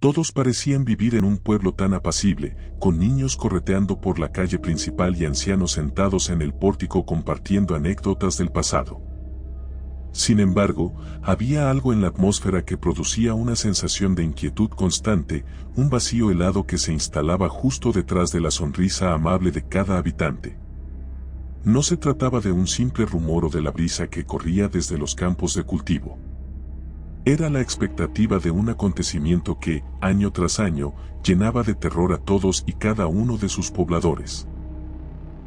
Todos parecían vivir en un pueblo tan apacible, con niños correteando por la calle principal y ancianos sentados en el pórtico compartiendo anécdotas del pasado. Sin embargo, había algo en la atmósfera que producía una sensación de inquietud constante, un vacío helado que se instalaba justo detrás de la sonrisa amable de cada habitante. No se trataba de un simple rumor o de la brisa que corría desde los campos de cultivo. Era la expectativa de un acontecimiento que, año tras año, llenaba de terror a todos y cada uno de sus pobladores.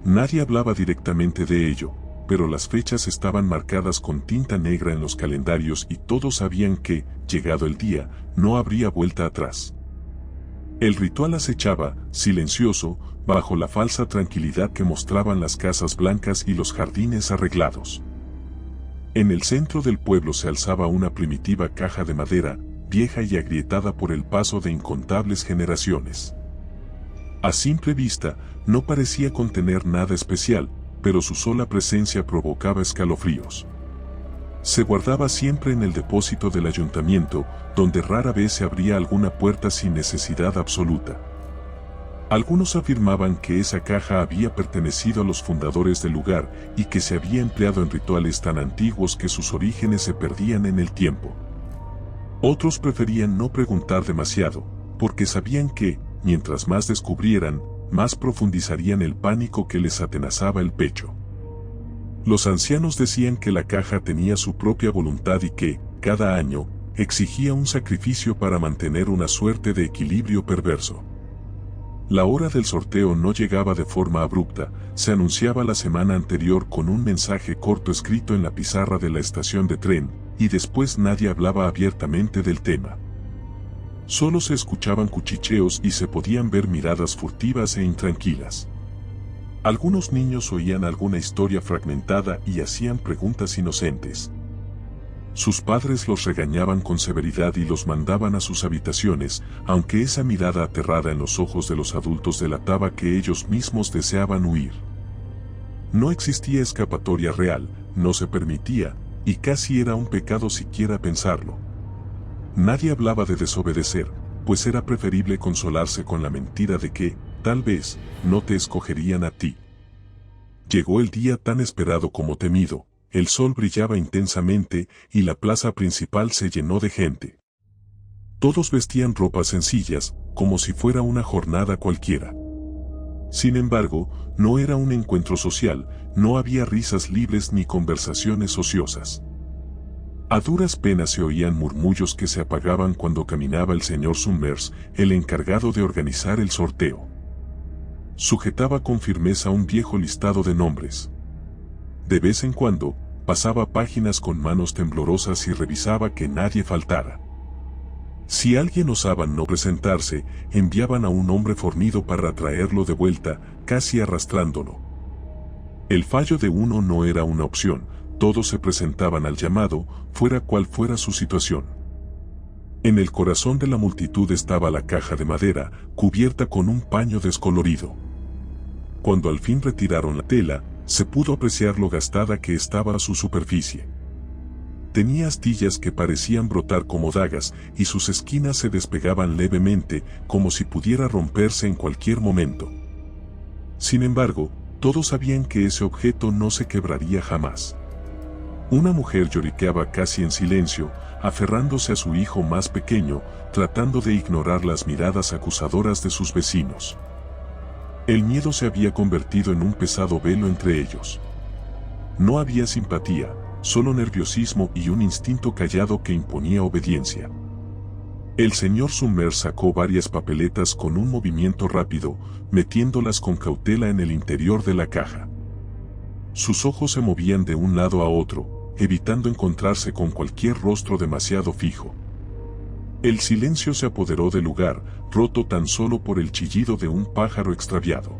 Nadie hablaba directamente de ello, pero las fechas estaban marcadas con tinta negra en los calendarios y todos sabían que, llegado el día, no habría vuelta atrás. El ritual acechaba, silencioso, bajo la falsa tranquilidad que mostraban las casas blancas y los jardines arreglados. En el centro del pueblo se alzaba una primitiva caja de madera, vieja y agrietada por el paso de incontables generaciones. A simple vista, no parecía contener nada especial, pero su sola presencia provocaba escalofríos. Se guardaba siempre en el depósito del ayuntamiento, donde rara vez se abría alguna puerta sin necesidad absoluta. Algunos afirmaban que esa caja había pertenecido a los fundadores del lugar y que se había empleado en rituales tan antiguos que sus orígenes se perdían en el tiempo. Otros preferían no preguntar demasiado, porque sabían que, mientras más descubrieran, más profundizarían el pánico que les atenazaba el pecho. Los ancianos decían que la caja tenía su propia voluntad y que, cada año, exigía un sacrificio para mantener una suerte de equilibrio perverso. La hora del sorteo no llegaba de forma abrupta, se anunciaba la semana anterior con un mensaje corto escrito en la pizarra de la estación de tren, y después nadie hablaba abiertamente del tema. Solo se escuchaban cuchicheos y se podían ver miradas furtivas e intranquilas. Algunos niños oían alguna historia fragmentada y hacían preguntas inocentes. Sus padres los regañaban con severidad y los mandaban a sus habitaciones, aunque esa mirada aterrada en los ojos de los adultos delataba que ellos mismos deseaban huir. No existía escapatoria real, no se permitía, y casi era un pecado siquiera pensarlo. Nadie hablaba de desobedecer, pues era preferible consolarse con la mentira de que, tal vez, no te escogerían a ti. Llegó el día tan esperado como temido. El sol brillaba intensamente y la plaza principal se llenó de gente. Todos vestían ropas sencillas, como si fuera una jornada cualquiera. Sin embargo, no era un encuentro social, no había risas libres ni conversaciones ociosas. A duras penas se oían murmullos que se apagaban cuando caminaba el señor Summers, el encargado de organizar el sorteo. Sujetaba con firmeza un viejo listado de nombres. De vez en cuando, pasaba páginas con manos temblorosas y revisaba que nadie faltara. Si alguien osaba no presentarse, enviaban a un hombre fornido para traerlo de vuelta, casi arrastrándolo. El fallo de uno no era una opción, todos se presentaban al llamado, fuera cual fuera su situación. En el corazón de la multitud estaba la caja de madera, cubierta con un paño descolorido. Cuando al fin retiraron la tela, se pudo apreciar lo gastada que estaba a su superficie. Tenía astillas que parecían brotar como dagas, y sus esquinas se despegaban levemente, como si pudiera romperse en cualquier momento. Sin embargo, todos sabían que ese objeto no se quebraría jamás. Una mujer lloriqueaba casi en silencio, aferrándose a su hijo más pequeño, tratando de ignorar las miradas acusadoras de sus vecinos. El miedo se había convertido en un pesado velo entre ellos. No había simpatía, solo nerviosismo y un instinto callado que imponía obediencia. El señor Summers sacó varias papeletas con un movimiento rápido, metiéndolas con cautela en el interior de la caja. Sus ojos se movían de un lado a otro, evitando encontrarse con cualquier rostro demasiado fijo. El silencio se apoderó del lugar, roto tan solo por el chillido de un pájaro extraviado.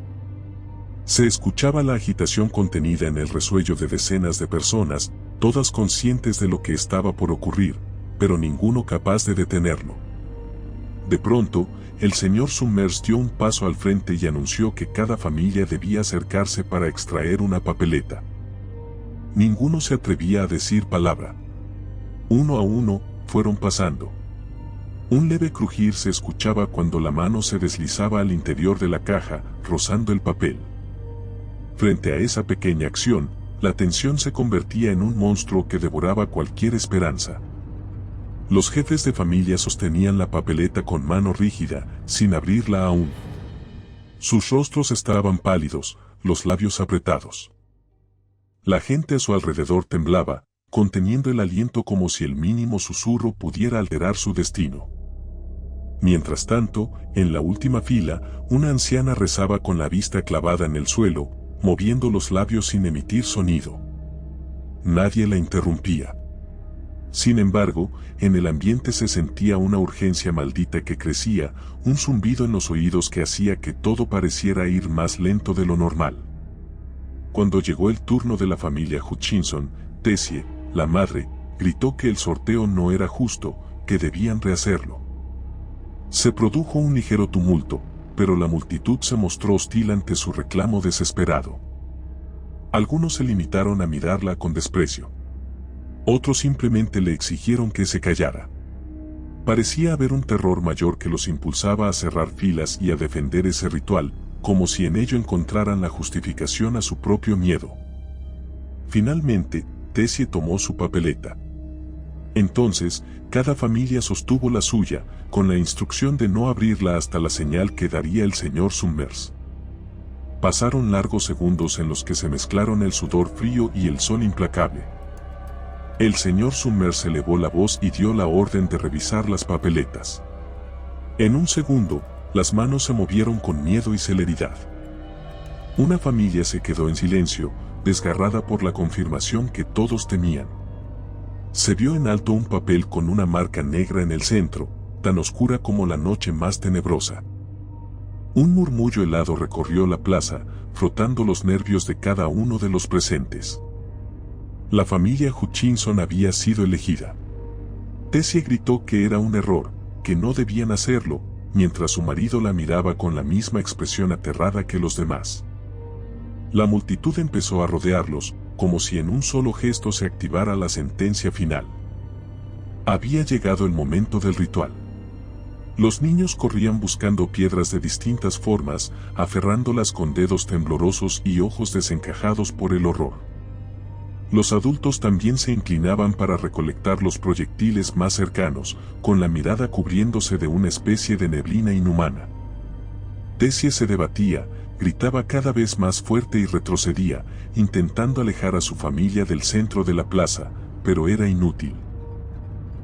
Se escuchaba la agitación contenida en el resuello de decenas de personas, todas conscientes de lo que estaba por ocurrir, pero ninguno capaz de detenerlo. De pronto, el señor Summers dio un paso al frente y anunció que cada familia debía acercarse para extraer una papeleta. Ninguno se atrevía a decir palabra. Uno a uno, fueron pasando. Un leve crujir se escuchaba cuando la mano se deslizaba al interior de la caja, rozando el papel. Frente a esa pequeña acción, la tensión se convertía en un monstruo que devoraba cualquier esperanza. Los jefes de familia sostenían la papeleta con mano rígida, sin abrirla aún. Sus rostros estaban pálidos, los labios apretados. La gente a su alrededor temblaba, conteniendo el aliento como si el mínimo susurro pudiera alterar su destino. Mientras tanto, en la última fila, una anciana rezaba con la vista clavada en el suelo, moviendo los labios sin emitir sonido. Nadie la interrumpía. Sin embargo, en el ambiente se sentía una urgencia maldita que crecía, un zumbido en los oídos que hacía que todo pareciera ir más lento de lo normal. Cuando llegó el turno de la familia Hutchinson, Tessie, la madre, gritó que el sorteo no era justo, que debían rehacerlo. Se produjo un ligero tumulto, pero la multitud se mostró hostil ante su reclamo desesperado. Algunos se limitaron a mirarla con desprecio. Otros simplemente le exigieron que se callara. Parecía haber un terror mayor que los impulsaba a cerrar filas y a defender ese ritual, como si en ello encontraran la justificación a su propio miedo. Finalmente, Tessie tomó su papeleta. Entonces, cada familia sostuvo la suya, con la instrucción de no abrirla hasta la señal que daría el señor Summers. Pasaron largos segundos en los que se mezclaron el sudor frío y el sol implacable. El señor Summers elevó la voz y dio la orden de revisar las papeletas. En un segundo, las manos se movieron con miedo y celeridad. Una familia se quedó en silencio, desgarrada por la confirmación que todos temían. Se vio en alto un papel con una marca negra en el centro, tan oscura como la noche más tenebrosa. Un murmullo helado recorrió la plaza, frotando los nervios de cada uno de los presentes. La familia Hutchinson había sido elegida. Tessie gritó que era un error, que no debían hacerlo, mientras su marido la miraba con la misma expresión aterrada que los demás. La multitud empezó a rodearlos, como si en un solo gesto se activara la sentencia final. Había llegado el momento del ritual. Los niños corrían buscando piedras de distintas formas, aferrándolas con dedos temblorosos y ojos desencajados por el horror. Los adultos también se inclinaban para recolectar los proyectiles más cercanos, con la mirada cubriéndose de una especie de neblina inhumana. Tessie se debatía, gritaba cada vez más fuerte y retrocedía, intentando alejar a su familia del centro de la plaza, pero era inútil.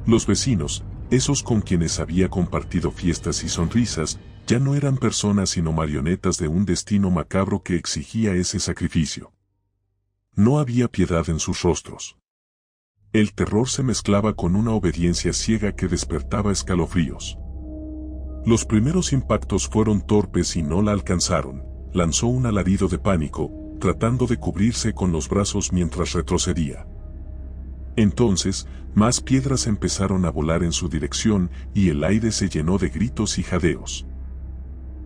Los vecinos, esos con quienes había compartido fiestas y sonrisas, ya no eran personas sino marionetas de un destino macabro que exigía ese sacrificio. No había piedad en sus rostros. El terror se mezclaba con una obediencia ciega que despertaba escalofríos. Los primeros impactos fueron torpes y no la alcanzaron. Lanzó un alarido de pánico, tratando de cubrirse con los brazos mientras retrocedía. Entonces, más piedras empezaron a volar en su dirección y el aire se llenó de gritos y jadeos.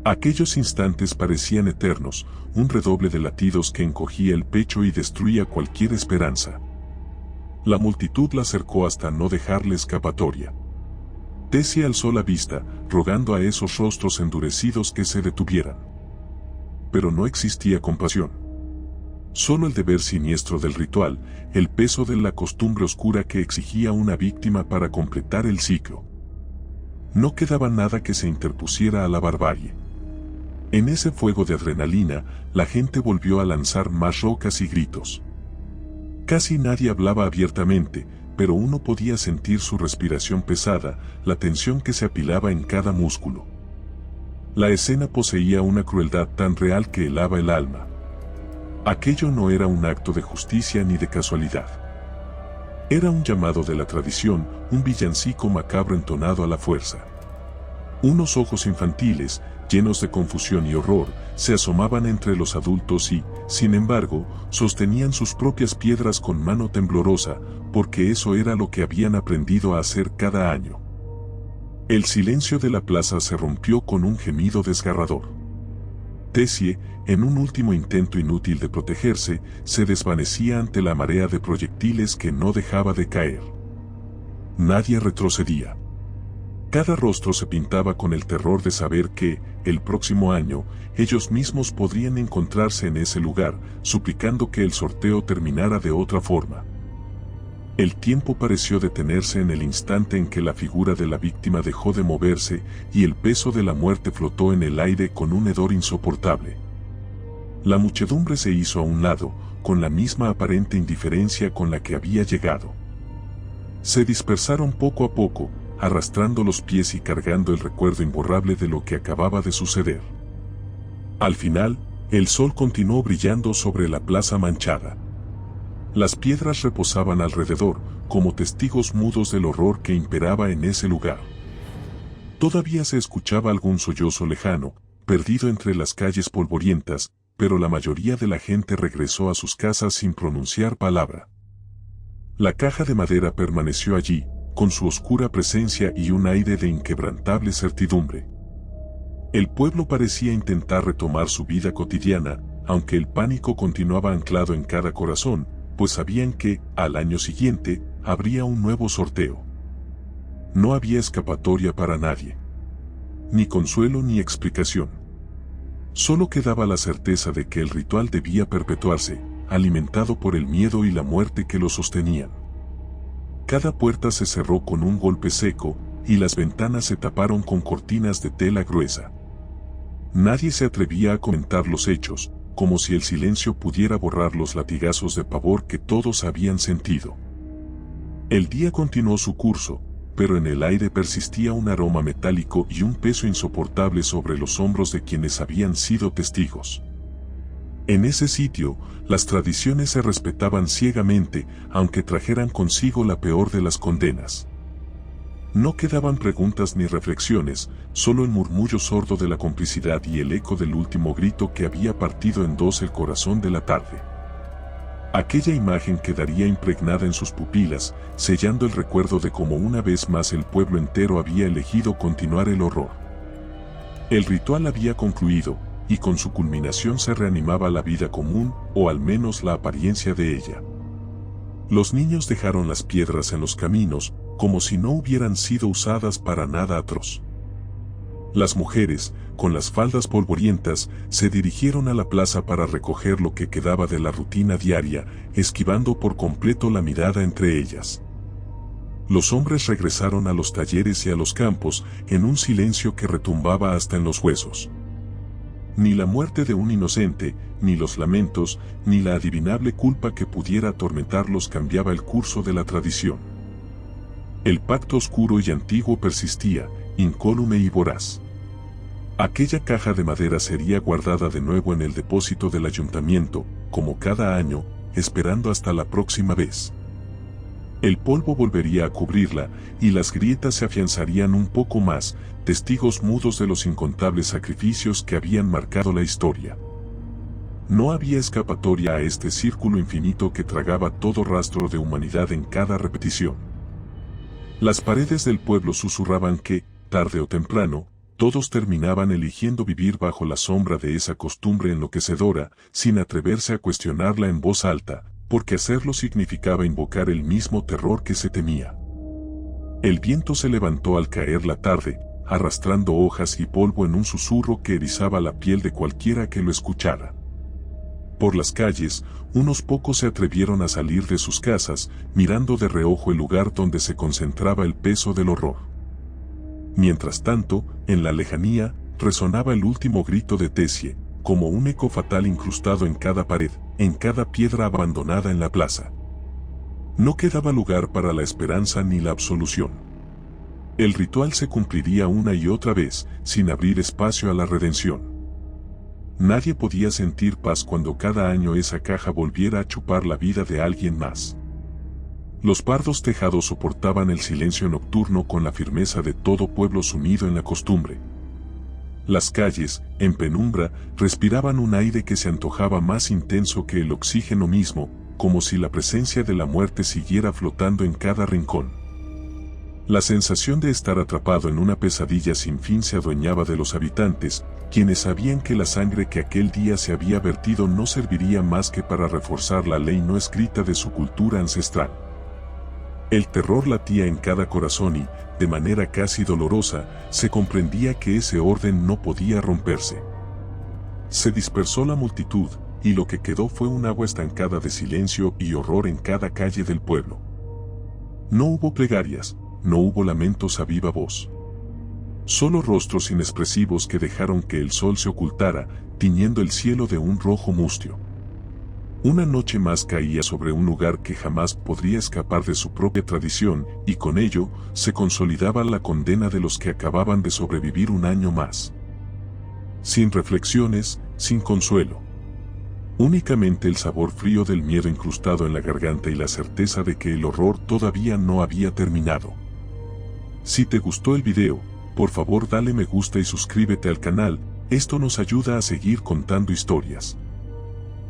Aquellos instantes parecían eternos, un redoble de latidos que encogía el pecho y destruía cualquier esperanza. La multitud la acercó hasta no dejarle escapatoria. Tessie alzó la vista, rogando a esos rostros endurecidos que se detuvieran. Pero no existía compasión. Solo el deber siniestro del ritual, el peso de la costumbre oscura que exigía una víctima para completar el ciclo. No quedaba nada que se interpusiera a la barbarie. En ese fuego de adrenalina, la gente volvió a lanzar más rocas y gritos. Casi nadie hablaba abiertamente, pero uno podía sentir su respiración pesada, la tensión que se apilaba en cada músculo. La escena poseía una crueldad tan real que helaba el alma. Aquello no era un acto de justicia ni de casualidad. Era un llamado de la tradición, un villancico macabro entonado a la fuerza. Unos ojos infantiles, llenos de confusión y horror, se asomaban entre los adultos y, sin embargo, sostenían sus propias piedras con mano temblorosa, porque eso era lo que habían aprendido a hacer cada año. El silencio de la plaza se rompió con un gemido desgarrador. Tessie, en un último intento inútil de protegerse, se desvanecía ante la marea de proyectiles que no dejaba de caer. Nadie retrocedía. Cada rostro se pintaba con el terror de saber que, el próximo año, ellos mismos podrían encontrarse en ese lugar, suplicando que el sorteo terminara de otra forma. El tiempo pareció detenerse en el instante en que la figura de la víctima dejó de moverse y el peso de la muerte flotó en el aire con un hedor insoportable. La muchedumbre se hizo a un lado, con la misma aparente indiferencia con la que había llegado. Se dispersaron poco a poco, arrastrando los pies y cargando el recuerdo imborrable de lo que acababa de suceder. Al final, el sol continuó brillando sobre la plaza manchada. Las piedras reposaban alrededor, como testigos mudos del horror que imperaba en ese lugar. Todavía se escuchaba algún sollozo lejano, perdido entre las calles polvorientas, pero la mayoría de la gente regresó a sus casas sin pronunciar palabra. La caja de madera permaneció allí, con su oscura presencia y un aire de inquebrantable certidumbre. El pueblo parecía intentar retomar su vida cotidiana, aunque el pánico continuaba anclado en cada corazón, pues sabían que, al año siguiente, habría un nuevo sorteo. No había escapatoria para nadie. Ni consuelo ni explicación. Solo quedaba la certeza de que el ritual debía perpetuarse, alimentado por el miedo y la muerte que lo sostenían. Cada puerta se cerró con un golpe seco, y las ventanas se taparon con cortinas de tela gruesa. Nadie se atrevía a comentar los hechos, como si el silencio pudiera borrar los latigazos de pavor que todos habían sentido. El día continuó su curso, pero en el aire persistía un aroma metálico y un peso insoportable sobre los hombros de quienes habían sido testigos. En ese sitio, las tradiciones se respetaban ciegamente, aunque trajeran consigo la peor de las condenas. No quedaban preguntas ni reflexiones, solo el murmullo sordo de la complicidad y el eco del último grito que había partido en dos el corazón de la tarde. Aquella imagen quedaría impregnada en sus pupilas, sellando el recuerdo de cómo una vez más el pueblo entero había elegido continuar el horror. El ritual había concluido, y con su culminación se reanimaba la vida común, o al menos la apariencia de ella. Los niños dejaron las piedras en los caminos, como si no hubieran sido usadas para nada atroz. Las mujeres, con las faldas polvorientas, se dirigieron a la plaza para recoger lo que quedaba de la rutina diaria, esquivando por completo la mirada entre ellas. Los hombres regresaron a los talleres y a los campos, en un silencio que retumbaba hasta en los huesos. Ni la muerte de un inocente, ni los lamentos, ni la adivinable culpa que pudiera atormentarlos cambiaba el curso de la tradición. El pacto oscuro y antiguo persistía, incólume y voraz. Aquella caja de madera sería guardada de nuevo en el depósito del ayuntamiento, como cada año, esperando hasta la próxima vez. El polvo volvería a cubrirla, y las grietas se afianzarían un poco más, testigos mudos de los incontables sacrificios que habían marcado la historia. No había escapatoria a este círculo infinito que tragaba todo rastro de humanidad en cada repetición. Las paredes del pueblo susurraban que, tarde o temprano, todos terminaban eligiendo vivir bajo la sombra de esa costumbre enloquecedora, sin atreverse a cuestionarla en voz alta, porque hacerlo significaba invocar el mismo terror que se temía. El viento se levantó al caer la tarde, arrastrando hojas y polvo en un susurro que erizaba la piel de cualquiera que lo escuchara. Por las calles, unos pocos se atrevieron a salir de sus casas, mirando de reojo el lugar donde se concentraba el peso del horror. Mientras tanto, en la lejanía, resonaba el último grito de Tessie, como un eco fatal incrustado en cada pared, en cada piedra abandonada en la plaza. No quedaba lugar para la esperanza ni la absolución. El ritual se cumpliría una y otra vez, sin abrir espacio a la redención. Nadie podía sentir paz cuando cada año esa caja volviera a chupar la vida de alguien más. Los pardos tejados soportaban el silencio nocturno con la firmeza de todo pueblo sumido en la costumbre. Las calles, en penumbra, respiraban un aire que se antojaba más intenso que el oxígeno mismo, como si la presencia de la muerte siguiera flotando en cada rincón. La sensación de estar atrapado en una pesadilla sin fin se adueñaba de los habitantes, quienes sabían que la sangre que aquel día se había vertido no serviría más que para reforzar la ley no escrita de su cultura ancestral. El terror latía en cada corazón y, de manera casi dolorosa, se comprendía que ese orden no podía romperse. Se dispersó la multitud, y lo que quedó fue un agua estancada de silencio y horror en cada calle del pueblo. No hubo plegarias, no hubo lamentos a viva voz. Solo rostros inexpresivos que dejaron que el sol se ocultara, tiñendo el cielo de un rojo mustio. Una noche más caía sobre un lugar que jamás podría escapar de su propia tradición, y con ello se consolidaba la condena de los que acababan de sobrevivir un año más. Sin reflexiones, sin consuelo. Únicamente el sabor frío del miedo incrustado en la garganta y la certeza de que el horror todavía no había terminado. Si te gustó el video, por favor dale me gusta y suscríbete al canal, esto nos ayuda a seguir contando historias.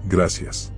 Gracias.